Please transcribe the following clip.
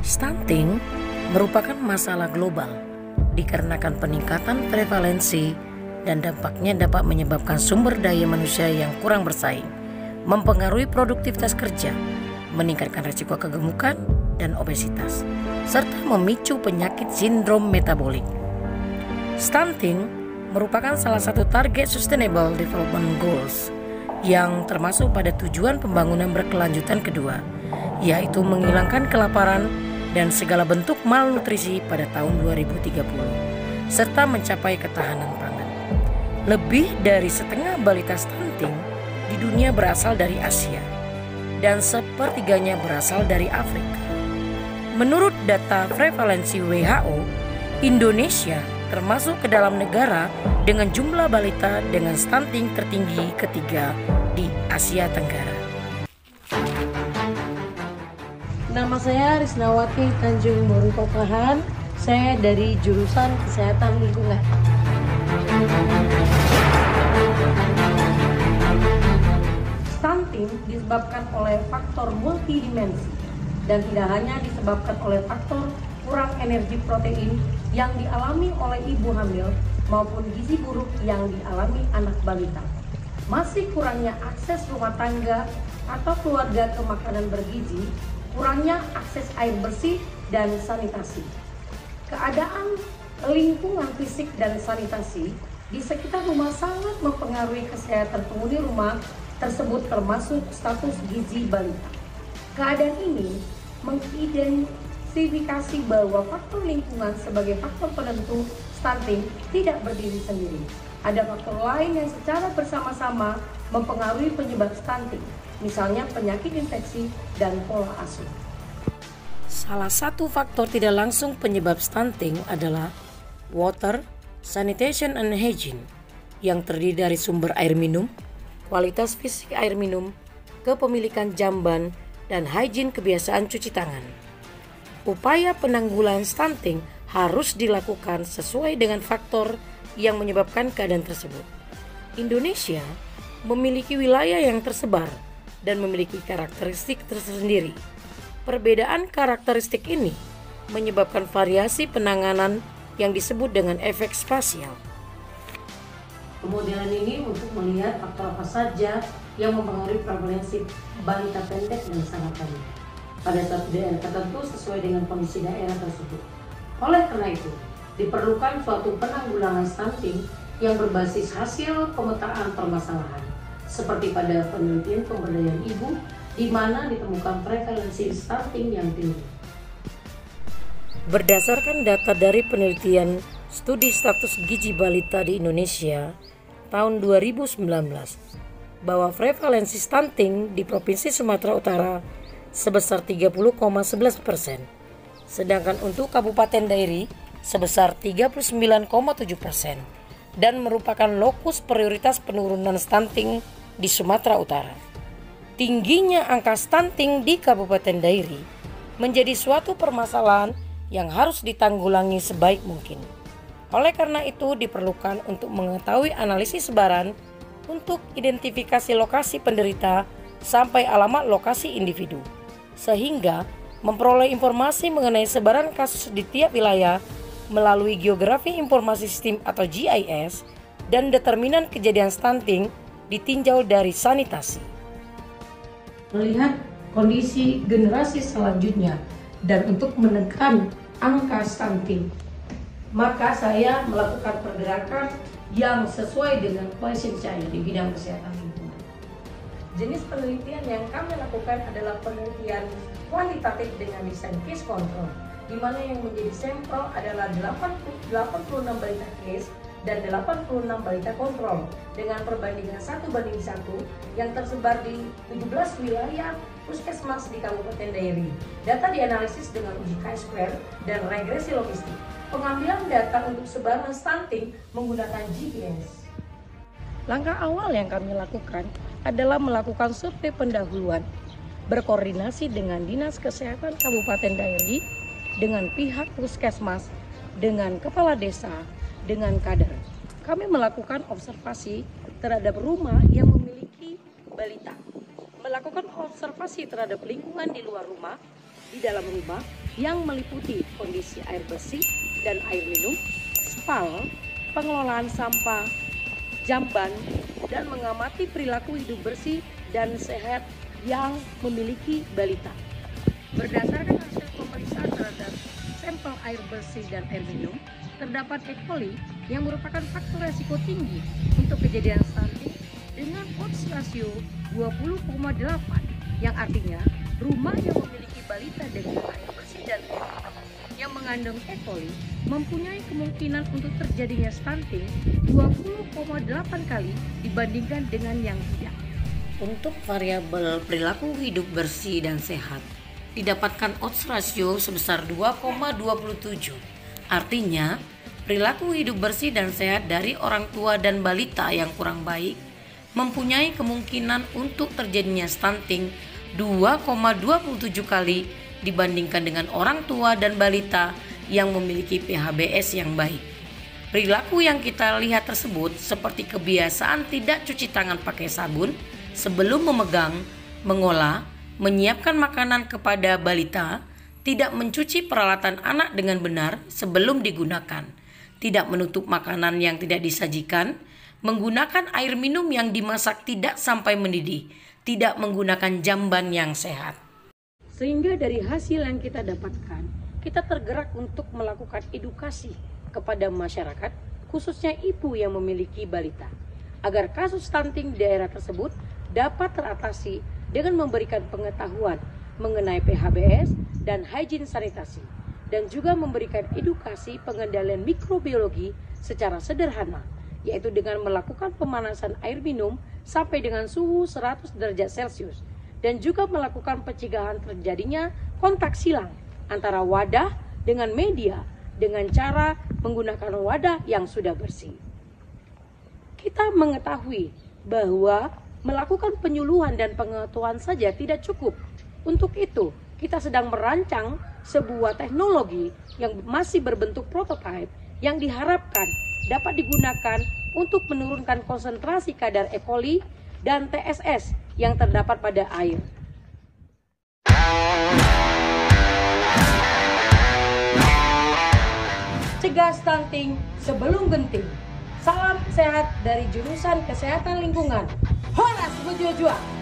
Stunting merupakan masalah global dikarenakan peningkatan prevalensi dan dampaknya dapat menyebabkan sumber daya manusia yang kurang bersaing, mempengaruhi produktivitas kerja, meningkatkan risiko kegemukan dan obesitas, serta memicu penyakit sindrom metabolik. Stunting merupakan salah satu target Sustainable Development Goals yang termasuk pada tujuan pembangunan berkelanjutan kedua, yaitu menghilangkan kelaparan dan segala bentuk malnutrisi pada tahun 2030, serta mencapai ketahanan pangan. Lebih dari setengah balita stunting di dunia berasal dari Asia, dan sepertiganya berasal dari Afrika. Menurut data prevalensi WHO, Indonesia termasuk ke dalam negara dengan jumlah balita dengan stunting tertinggi ketiga di Asia Tenggara. Nama saya Risnawati Tanjung Moru Kokahan. Saya dari jurusan Kesehatan Lingkungan. Stunting disebabkan oleh faktor multidimensi dan tidak hanya disebabkan oleh faktor kurang energi protein yang dialami oleh ibu hamil maupun gizi buruk yang dialami anak balita. Masih kurangnya akses rumah tangga atau keluarga ke makanan bergizi, kurangnya akses air bersih dan sanitasi. Keadaan lingkungan fisik dan sanitasi di sekitar rumah sangat mempengaruhi kesehatan penghuni rumah tersebut, termasuk status gizi balita. Keadaan ini mengidentifikasi bahwa faktor lingkungan sebagai faktor penentu stunting tidak berdiri sendiri. Ada faktor lain yang secara bersama-sama mempengaruhi penyebab stunting, misalnya penyakit infeksi dan pola asuh. Salah satu faktor tidak langsung penyebab stunting adalah water, sanitation and hygiene, yang terdiri dari sumber air minum, kualitas fisik air minum, kepemilikan jamban, dan hygiene kebiasaan cuci tangan. Upaya penanggulangan stunting harus dilakukan sesuai dengan faktor yang menyebabkan keadaan tersebut. Indonesia memiliki wilayah yang tersebar dan memiliki karakteristik tersendiri. Perbedaan karakteristik ini menyebabkan variasi penanganan yang disebut dengan efek spasial. Kemudian ini untuk melihat faktor apa saja yang mempengaruhi prevalensi balita pendek dan sangat pendek pada suatu daerah tertentu sesuai dengan kondisi daerah tersebut. Oleh karena itu, diperlukan suatu penanggulangan stunting yang berbasis hasil pemetaan permasalahan, seperti pada penelitian pemberdayaan ibu, di mana ditemukan prevalensi stunting yang tinggi. Berdasarkan data dari penelitian studi status gizi balita di Indonesia tahun 2019, bahwa prevalensi stunting di Provinsi Sumatera Utara sebesar 30,11%, sedangkan untuk Kabupaten Dairi sebesar 39,7%, dan merupakan lokus prioritas penurunan stunting di Sumatera Utara. Tingginya angka stunting di Kabupaten Dairi menjadi suatu permasalahan yang harus ditanggulangi sebaik mungkin. Oleh karena itu diperlukan untuk mengetahui analisis sebaran untuk identifikasi lokasi penderita sampai alamat lokasi individu, sehingga memperoleh informasi mengenai sebaran kasus di tiap wilayah melalui geografi informasi sistem atau GIS, dan determinan kejadian stunting ditinjau dari sanitasi. Melihat kondisi generasi selanjutnya dan untuk menekan angka stunting, maka saya melakukan pergerakan yang sesuai dengan passion saya di bidang kesehatan lingkungan. Jenis penelitian yang kami lakukan adalah penelitian kuantitatif dengan desain case control, di mana yang menjadi sampel adalah 86 balita case dan 86 balita kontrol dengan perbandingan 1:1 yang tersebar di 17 wilayah puskesmas di Kabupaten Dairi. Data dianalisis dengan uji chi-square dan regresi logistik. Pengambilan data untuk sebaran stunting menggunakan GPS. Langkah awal yang kami lakukan adalah melakukan survei pendahuluan, berkoordinasi dengan Dinas Kesehatan Kabupaten Dairi, dengan pihak puskesmas, dengan kepala desa, dengan kader. Kami melakukan observasi terhadap rumah yang memiliki balita, melakukan observasi terhadap lingkungan di luar rumah, di dalam rumah yang meliputi kondisi air bersih dan air minum, spal, pengelolaan sampah, jamban, dan mengamati perilaku hidup bersih dan sehat yang memiliki balita. Berdasarkan hasil pemeriksaan terhadap sampel air bersih dan air minum, terdapat E. coli yang merupakan faktor resiko tinggi untuk kejadian stunting dengan odds rasio 20,8, yang artinya rumah yang memiliki balita dengan air bersih dan air minum yang mengandung E. coli mempunyai kemungkinan untuk terjadinya stunting 20,8 kali dibandingkan dengan yang tidak. Untuk variabel perilaku hidup bersih dan sehat, didapatkan odds rasio sebesar 2,27. Artinya, perilaku hidup bersih dan sehat dari orang tua dan balita yang kurang baik mempunyai kemungkinan untuk terjadinya stunting 2,27 kali dibandingkan dengan orang tua dan balita yang memiliki PHBS yang baik. Perilaku yang kita lihat tersebut seperti kebiasaan tidak cuci tangan pakai sabun sebelum memegang, mengolah, menyiapkan makanan kepada balita, tidak mencuci peralatan anak dengan benar sebelum digunakan, tidak menutup makanan yang tidak disajikan, menggunakan air minum yang dimasak tidak sampai mendidih, tidak menggunakan jamban yang sehat. Sehingga dari hasil yang kita dapatkan, kita tergerak untuk melakukan edukasi kepada masyarakat, khususnya ibu yang memiliki balita, agar kasus stunting di daerah tersebut dapat teratasi dengan memberikan pengetahuan mengenai PHBS dan hygiene sanitasi, dan juga memberikan edukasi pengendalian mikrobiologi secara sederhana, yaitu dengan melakukan pemanasan air minum sampai dengan suhu 100 derajat Celcius, dan juga melakukan pencegahan terjadinya kontak silang antara wadah dengan media dengan cara menggunakan wadah yang sudah bersih. Kita mengetahui bahwa melakukan penyuluhan dan pengetahuan saja tidak cukup. Untuk itu, kita sedang merancang sebuah teknologi yang masih berbentuk prototipe yang diharapkan dapat digunakan untuk menurunkan konsentrasi kadar E. coli dan TSS yang terdapat pada air. Cegah stunting sebelum genting. Salam sehat dari jurusan Kesehatan Lingkungan. Horas Bujua-Jua.